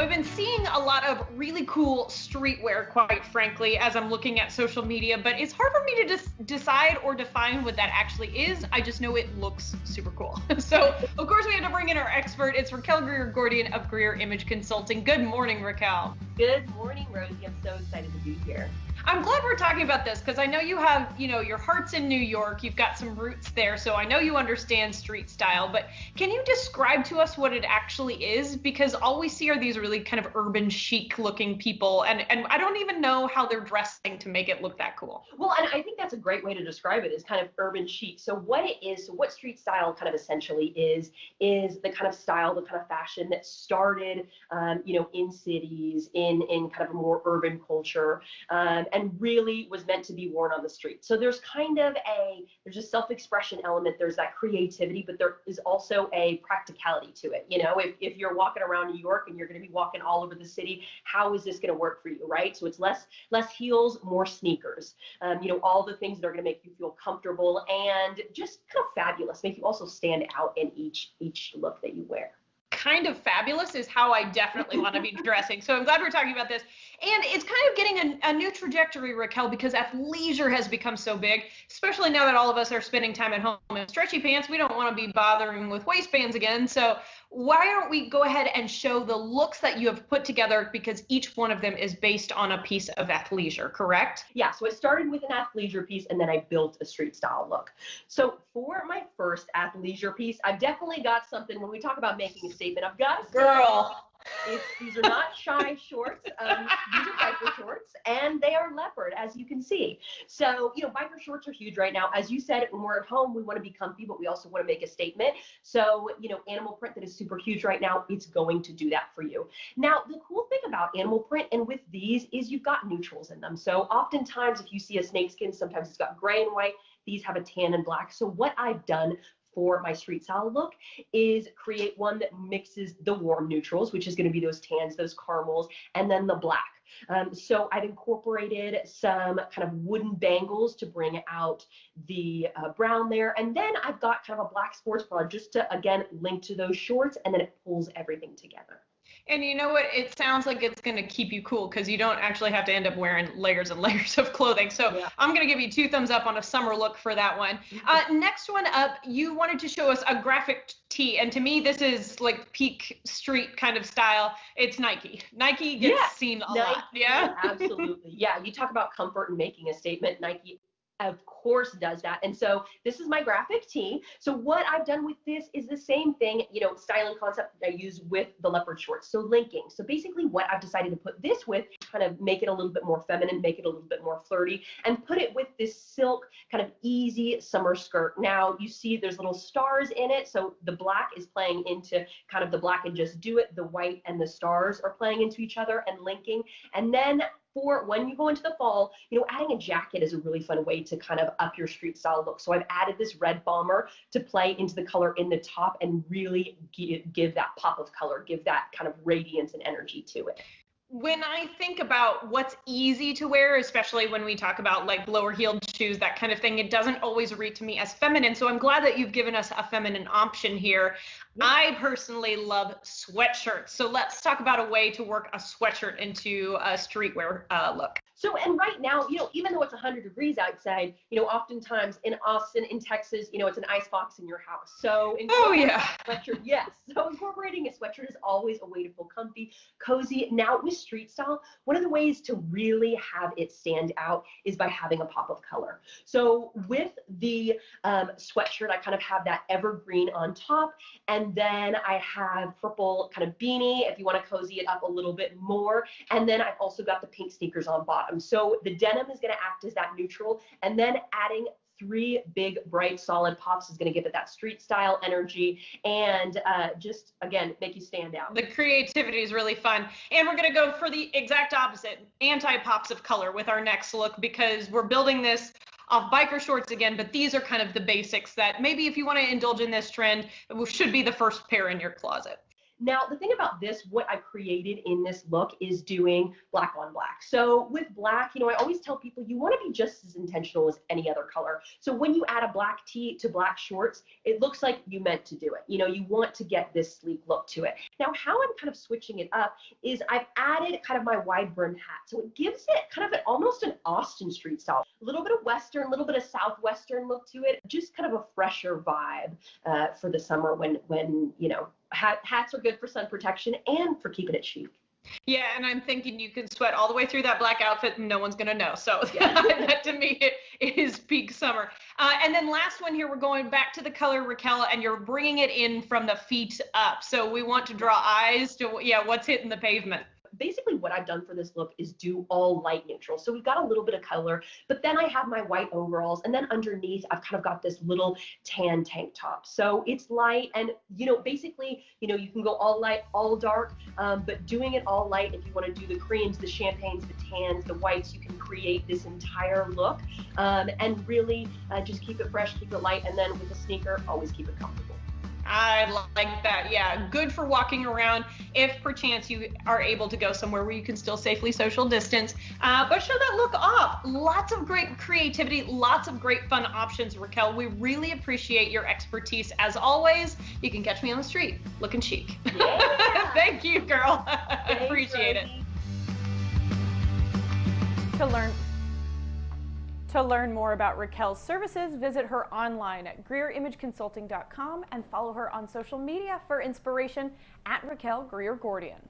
I've been seeing a lot of really cool streetwear, quite frankly, as I'm looking at social media, but it's hard for me to decide or define what that actually is. I just know it looks super cool. So, of course, we had to bring in our expert. It's Raquel Greer-Gordian of Greer Image Consulting. Good morning, Raquel. Good morning, Rosie. I'm so excited to be here. I'm glad we're talking about this because I know you have, your heart's in New York. You've got some roots there, so I know you understand street style. But can you describe to us what it actually is? Because all we see are these really kind of urban chic looking people, and I don't even know how they're dressing to make it look that cool. Well, and I think that's a great way to describe it, is kind of urban chic. So what it is, so what street style kind of essentially is the kind of style, the kind of fashion that started, in cities, in kind of a more urban culture, and really was meant to be worn on the street. So there's kind of there's a self-expression element, there's that creativity, but there is also a practicality to it. If you're walking around New York and you're going to be walking all over the city, how is this going to work for you, right? So it's less heels, more sneakers, all the things that are going to make you feel comfortable and just kind of fabulous, make you also stand out in each look that you wear. Kind of fabulous is how I definitely want to be dressing. So I'm glad we're talking about this. And it's kind of getting a new trajectory, Raquel, because athleisure has become so big, especially now that all of us are spending time at home in stretchy pants. We don't want to be bothering with waistbands again. So why don't we go ahead and show the looks that you have put together, because each one of them is based on a piece of athleisure, correct? Yeah, so I started with an athleisure piece and then I built a street style look. So for my first athleisure piece, I've definitely got something. When we talk about making a statement, I've got a girl. These are not shy shorts. These are biker shorts, and they are leopard, as you can see. So, biker shorts are huge right now. As you said, when we're at home, we want to be comfy, but we also want to make a statement. So, animal print that is super huge right now, it's going to do that for you. Now, the cool thing about animal print and with these is you've got neutrals in them. So oftentimes, if you see a snakeskin, sometimes it's got gray and white. These have a tan and black. So what I've done for my street style look is create one that mixes the warm neutrals, which is going to be those tans, those caramels, and then the black. So I've incorporated some kind of wooden bangles to bring out the brown there. And then I've got kind of a black sports bra just to, again, link to those shorts, and then it pulls everything together. And you know what? It sounds like it's going to keep you cool because you don't actually have to end up wearing layers and layers of clothing. So yeah. I'm going to give you 2 thumbs up on a summer look for that one. Next one up, you wanted to show us a graphic tee. And to me, this is like peak street kind of style. It's Nike. Nike gets seen a lot. Yeah, absolutely. Yeah, you talk about comfort and making a statement. Nike of course does that. And so this is my graphic tee. So what I've done with this is the same thing, styling concept that I use with the leopard shorts. So linking. So basically what I've decided to put this with, kind of make it a little bit more feminine, make it a little bit more flirty, and put it with this silk kind of easy summer skirt. Now you see there's little stars in it. So the black is playing into kind of the black and just do it. The white and the stars are playing into each other and linking. And then for when you go into the fall, adding a jacket is a really fun way to kind of up your street style look. So I've added this red bomber to play into the color in the top and really give that pop of color, give that kind of radiance and energy to it. When I think about what's easy to wear, especially when we talk about like lower heeled shoes, that kind of thing, it doesn't always read to me as feminine. So I'm glad that you've given us a feminine option here. I personally love sweatshirts. So let's talk about a way to work a sweatshirt into a streetwear look. So, and right now, even though it's 100 degrees outside, oftentimes in Austin, in Texas, it's an ice box in your house. So, sweatshirt, yes. So incorporating a sweatshirt is always a way to feel comfy, cozy. Now with street style, one of the ways to really have it stand out is by having a pop of color. So with the sweatshirt, I kind of have that evergreen on top, and then I have purple kind of beanie if you want to cozy it up a little bit more. And then I've also got the pink sneakers on bottom. So the denim is going to act as that neutral, and then adding 3 big, bright, solid pops is going to give it that street style energy and just, again, make you stand out. The creativity is really fun. And we're going to go for the exact opposite, anti-pops of color with our next look, because we're building this off biker shorts again, but these are kind of the basics that maybe if you want to indulge in this trend, it should be the first pair in your closet. Now, the thing about this, what I created in this look is doing black on black. So with black, I always tell people you want to be just as intentional as any other color. So when you add a black tee to black shorts, it looks like you meant to do it. You want to get this sleek look to it. Now, how I'm kind of switching it up is I've added kind of my wide brim hat. So it gives it kind of almost an Austin Street style. A little bit of Western, a little bit of Southwestern look to it. Just kind of a fresher vibe for the summer when hats are good for sun protection and for keeping it chic. Yeah, and I'm thinking you can sweat all the way through that black outfit and no one's going to know. So Yeah. that to me is peak summer. And then last one here, we're going back to the color, Raquel, and you're bringing it in from the feet up. So we want to draw eyes to, what's hitting the pavement. Basically what I've done for this look is do all light neutral. So we've got a little bit of color, but then I have my white overalls, and then underneath I've kind of got this little tan tank top. So it's light, and basically, you can go all light, all dark, but doing it all light, if you want to do the creams, the champagnes, the tans, the whites, you can create this entire look, and really just keep it fresh, keep it light, and then with a sneaker, always keep it comfortable. I like that. Yeah, good for walking around if perchance you are able to go somewhere where you can still safely social distance, but show that look off. Lots of great creativity, lots of great fun options, Raquel. We really appreciate your expertise as always. You can catch me on the street looking chic. Yeah. Thank you, girl. Thanks, Appreciate Rosie. it. To learn more about Raquel's services, visit her online at greerimageconsulting.com and follow her on social media for inspiration at Raquel Greer Gordian.